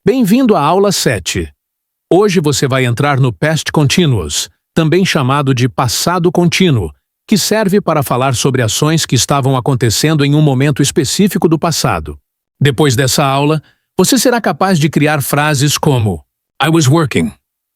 Bem-vindo à aula 7. Hoje você vai entrar no Past Continuous, também chamado de passado contínuo, que serve para falar sobre ações que estavam acontecendo em um momento específico do passado. Depois dessa aula, você será capaz de criar frases como I was working,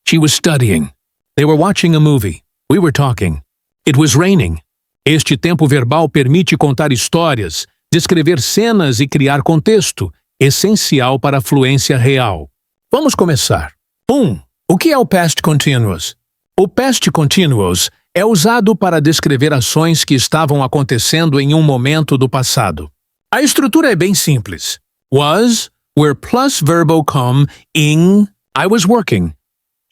she was studying, they were watching a movie, we were talking, it was raining. Este tempo verbal permite contar histórias, descrever cenas e criar contexto, essencial para a fluência real. Vamos começar. 1. O que é o Past Continuous? O Past Continuous é usado para descrever ações que estavam acontecendo em um momento do passado. A estrutura é bem simples. Was, where plus verbo come in, I was working,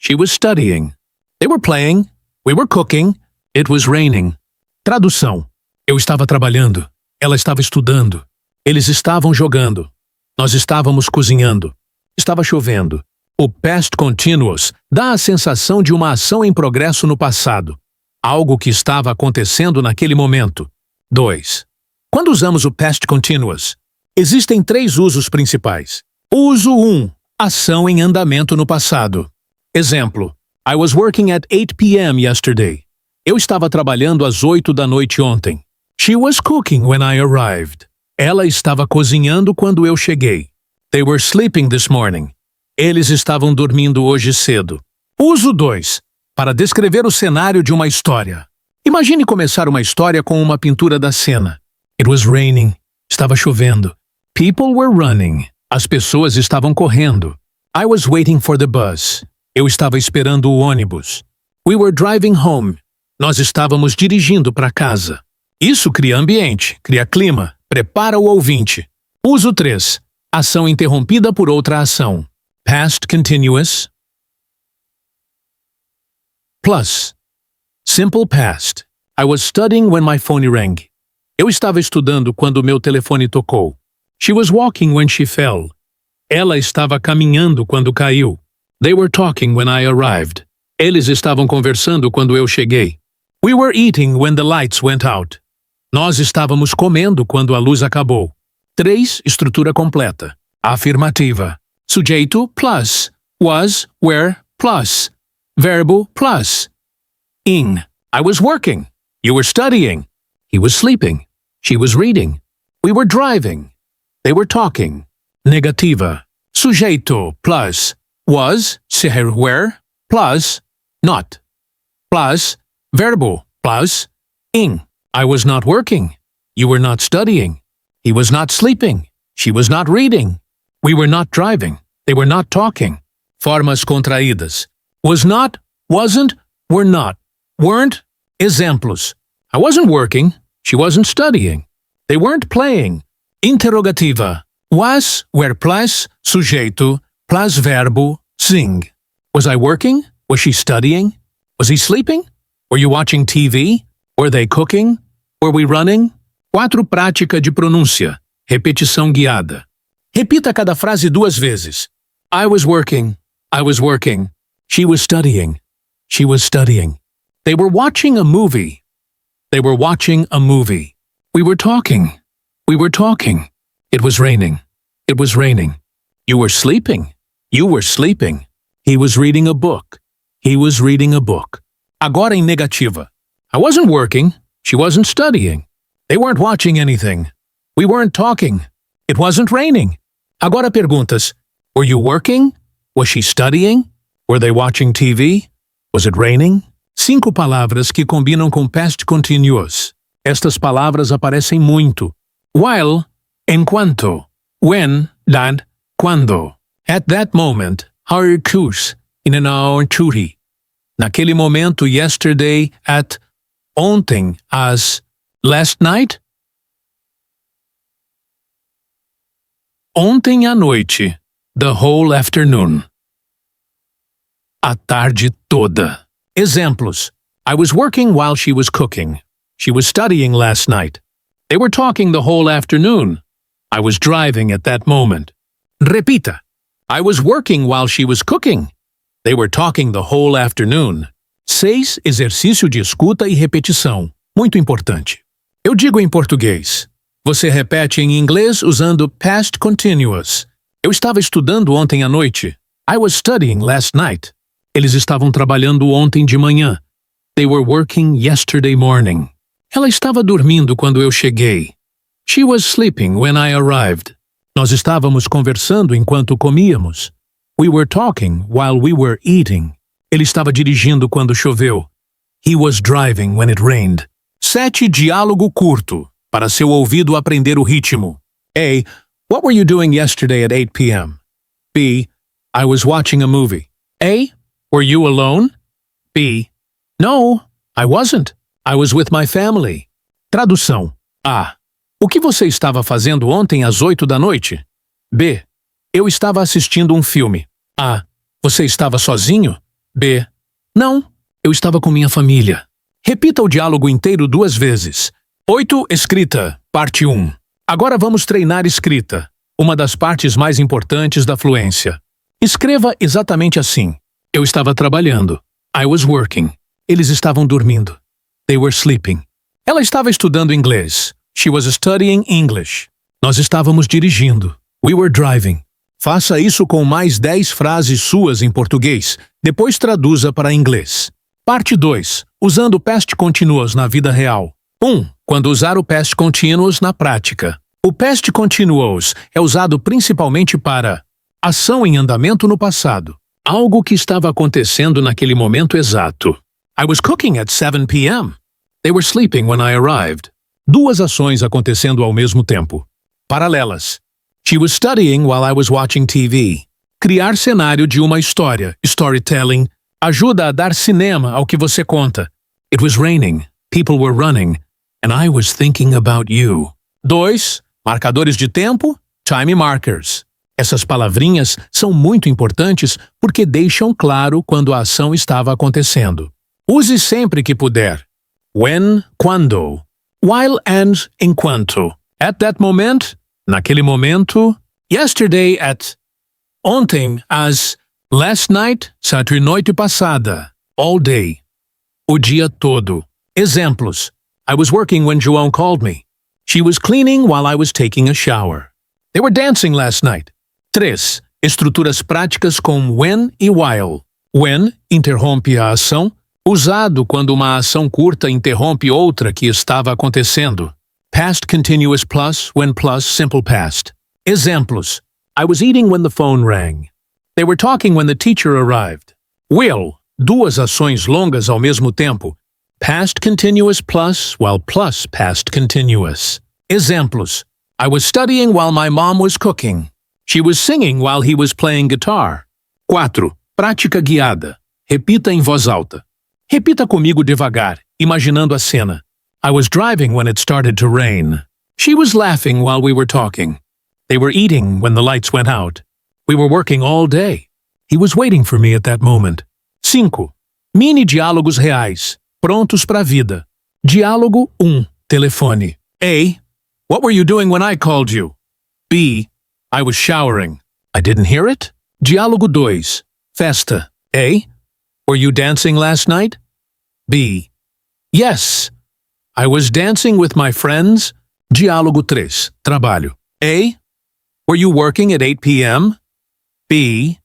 she was studying, they were playing, we were cooking, it was raining. Tradução. Eu estava trabalhando, ela estava estudando, eles estavam jogando, nós estávamos cozinhando, estava chovendo. O Past Continuous dá a sensação de uma ação em progresso no passado, algo que estava acontecendo naquele momento. 2. Quando usamos o Past Continuous, existem 3 usos principais. Uso 1. Ação em andamento no passado. Exemplo. I was working at 8 p.m. yesterday. Eu estava trabalhando às 8 da noite ontem. She was cooking when I arrived. Ela estava cozinhando quando eu cheguei. They were sleeping this morning. Eles estavam dormindo hoje cedo. Uso 2. Para descrever o cenário de uma história. Imagine começar uma história com uma pintura da cena. It was raining. Estava chovendo. People were running. As pessoas estavam correndo. I was waiting for the bus. Eu estava esperando o ônibus. We were driving home. Nós estávamos dirigindo para casa. Isso cria ambiente, cria clima, prepara o ouvinte. Uso 3. Ação interrompida por outra ação. Past Continuous. Plus. Simple Past. I was studying when my phone rang. Eu estava estudando quando meu telefone tocou. She was walking when she fell. Ela estava caminhando quando caiu. They were talking when I arrived. Eles estavam conversando quando eu cheguei. We were eating when the lights went out. Nós estávamos comendo quando a luz acabou. 3. Estrutura completa. Afirmativa. Sujeito plus. Was, were, plus. Verbo plus. In. I was working. You were studying. He was sleeping. She was reading. We were driving. They were talking. Negativa. Sujeito plus. Was, ser, were, plus. Not. Plus. Verbo plus. In. I was not working. You were not studying. He was not sleeping. She was not reading. We were not driving. They were not talking. Formas contraídas. Was not, wasn't, were not, weren't. Exemplos. I wasn't working. She wasn't studying. They weren't playing. Interrogativa. Was, were plus, sujeito, plus verbo, sing. Was I working? Was she studying? Was he sleeping? Were you watching TV? Were they cooking? Were we running? 4. Prática de pronúncia. Repetição guiada. Repita cada frase 2 vezes. I was working. I was working. She was studying. She was studying. They were watching a movie. They were watching a movie. We were talking. We were talking. It was raining. It was raining. You were sleeping. You were sleeping. He was reading a book. He was reading a book. Agora em negativa. I wasn't working. She wasn't studying. They weren't watching anything. We weren't talking. It wasn't raining. Agora perguntas. Were you working? Was she studying? Were they watching TV? Was it raining? 5 palavras que combinam com past continuous. Estas palavras aparecem muito. While, enquanto, when, that, quando. At that moment, our course, in an hour tutti. Naquele momento, yesterday, at, ontem, as, last night? Ontem à noite, the whole afternoon. A tarde toda. Exemplos. I was working while she was cooking. She was studying last night. They were talking the whole afternoon. I was driving at that moment. Repita. I was working while she was cooking. They were talking the whole afternoon. 6. Exercício de escuta e repetição. Muito importante. Eu digo em português. Você repete em inglês usando past continuous. Eu estava estudando ontem à noite. I was studying last night. Eles estavam trabalhando ontem de manhã. They were working yesterday morning. Ela estava dormindo quando eu cheguei. She was sleeping when I arrived. Nós estávamos conversando enquanto comíamos. We were talking while we were eating. Ele estava dirigindo quando choveu. He was driving when it rained. 7. Diálogo curto, para seu ouvido aprender o ritmo. A. What were you doing yesterday at 8 p.m.? B. I was watching a movie. A. Were you alone? B. No, I wasn't. I was with my family. Tradução. A. O que você estava fazendo ontem às 8 da noite? B. Eu estava assistindo um filme. A. Você estava sozinho? B. Não, eu estava com minha família. Repita o diálogo inteiro 2 vezes. 8. Escrita, parte 1. Agora vamos treinar escrita, uma das partes mais importantes da fluência. Escreva exatamente assim. Eu estava trabalhando. I was working. Eles estavam dormindo. They were sleeping. Ela estava estudando inglês. She was studying English. Nós estávamos dirigindo. We were driving. Faça isso com mais 10 frases suas em português. Depois traduza para inglês. Parte 2. Usando past continuous na vida real. 1. Quando usar o past continuous na prática. O past continuous é usado principalmente para ação em andamento no passado. Algo que estava acontecendo naquele momento exato. I was cooking at 7 p.m. They were sleeping when I arrived. 2 ações acontecendo ao mesmo tempo. Paralelas. She was studying while I was watching TV. Criar cenário de uma história, storytelling, ajuda a dar cinema ao que você conta. It was raining, people were running, and I was thinking about you. 2. Marcadores de tempo, time markers. Essas palavrinhas são muito importantes porque deixam claro quando a ação estava acontecendo. Use sempre que puder. When, quando. While and enquanto. At that moment, naquele momento. Yesterday at. Ontem às. Last night, Saturday noite passada. All day. O dia todo. Exemplos. I was working when João called me. She was cleaning while I was taking a shower. They were dancing last night. 3. Estruturas práticas com when e while. When interrompe a ação, usado quando uma ação curta interrompe outra que estava acontecendo. Past continuous plus when plus simple past. Exemplos. I was eating when the phone rang. They were talking when the teacher arrived. Will. 2 ações longas ao mesmo tempo. Past continuous plus while plus past continuous. Exemplos. I was studying while my mom was cooking. She was singing while he was playing guitar. 4. Prática guiada. Repita em voz alta. Repita comigo devagar, imaginando a cena. I was driving when it started to rain. She was laughing while we were talking. They were eating when the lights went out. We were working all day. He was waiting for me at that moment. 5. Mini diálogos reais, prontos para a vida. Diálogo 1. Telefone. A. What were you doing when I called you? B. I was showering. I didn't hear it? Diálogo 2. Festa. A. Were you dancing last night? B. Yes. I was dancing with my friends. Diálogo 3. Trabalho. A. Were you working at 8 p.m.? B.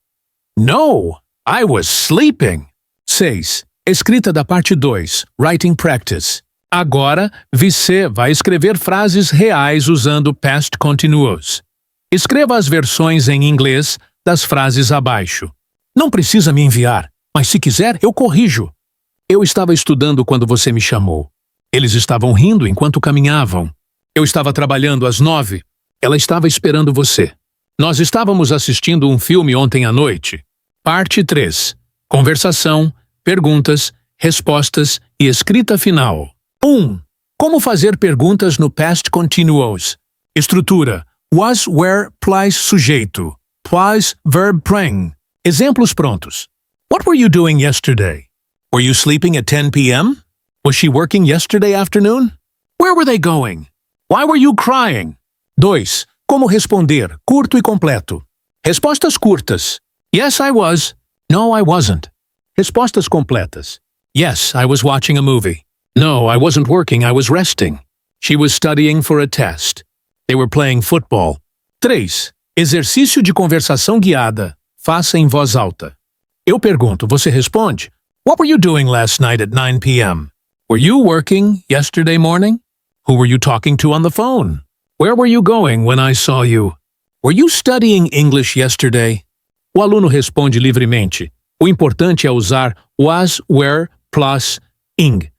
No. I was sleeping. 6. Escrita da parte 2. Writing practice. Agora, você vai escrever frases reais usando past continuous. Escreva as versões em inglês das frases abaixo. Não precisa me enviar, mas se quiser, eu corrijo. Eu estava estudando quando você me chamou. Eles estavam rindo enquanto caminhavam. Eu estava trabalhando às 9. Ela estava esperando você. Nós estávamos assistindo um filme ontem à noite. Parte 3. Conversação, perguntas, respostas e escrita final. 1. Como fazer perguntas no past continuous. Estrutura. Was, were, plus sujeito. Plus verb prime. Exemplos prontos. What were you doing yesterday? Were you sleeping at 10 p.m.? Was she working yesterday afternoon? Where were they going? Why were you crying? 2. Como responder, curto e completo. Respostas curtas. Yes, I was. No, I wasn't. Respostas completas. Yes, I was watching a movie. No, I wasn't working, I was resting. She was studying for a test. They were playing football. 3. Exercício de conversação guiada. Faça em voz alta. Eu pergunto, você responde. What were you doing last night at 9 p.m.? Were you working yesterday morning? Who were you talking to on the phone? Where were you going when I saw you? Were you studying English yesterday? O aluno responde livremente. O importante é usar was, were, plus, ing.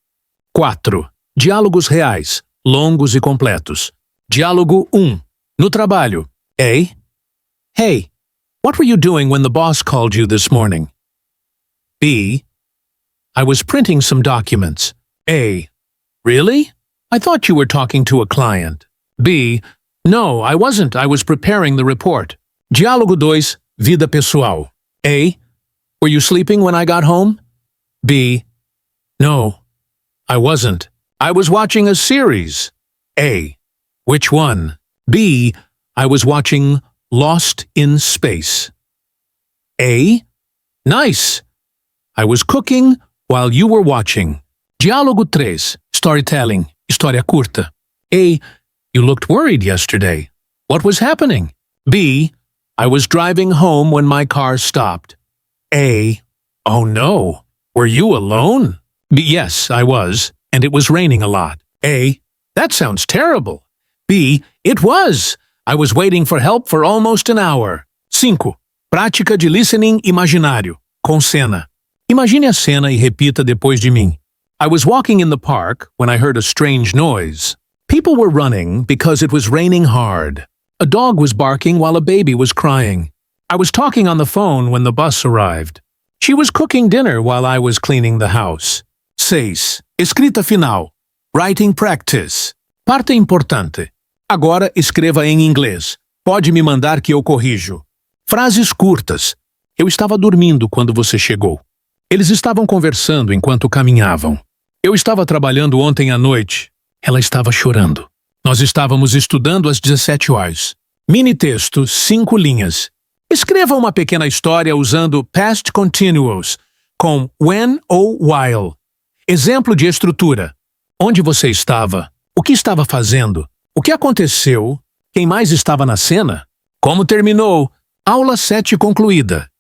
4. Diálogos reais, longos e completos. Diálogo 1. No trabalho. A. Hey, what were you doing when the boss called you this morning? B. I was printing some documents. A. Really? I thought you were talking to a client. B. No, I wasn't. I was preparing the report. Diálogo 2. Vida pessoal. A. Were you sleeping when I got home? B. No, I wasn't. I was watching a series. A. Which one? B. I was watching Lost in Space. A. Nice. I was cooking while you were watching. Diálogo 3. Storytelling. História curta. A. You looked worried yesterday. What was happening? B. I was driving home when my car stopped. A. Oh no. Were you alone? B. Yes, I was, and it was raining a lot. A. That sounds terrible. B. It was. I was waiting for help for almost an hour. 5. Prática de listening imaginário, com cena. Imagine a cena e repita depois de mim. I was walking in the park when I heard a strange noise. People were running because it was raining hard. A dog was barking while a baby was crying. I was talking on the phone when the bus arrived. She was cooking dinner while I was cleaning the house. 6. Escrita final. Writing practice. Parte importante. Agora escreva em inglês. Pode me mandar que eu corrijo. Frases curtas. Eu estava dormindo quando você chegou. Eles estavam conversando enquanto caminhavam. Eu estava trabalhando ontem à noite. Ela estava chorando. Nós estávamos estudando às 17 horas. Mini texto, 5 linhas. Escreva uma pequena história usando past continuous, com when ou while. Exemplo de estrutura. Onde você estava? O que estava fazendo? O que aconteceu? Quem mais estava na cena? Como terminou? Aula 7 concluída.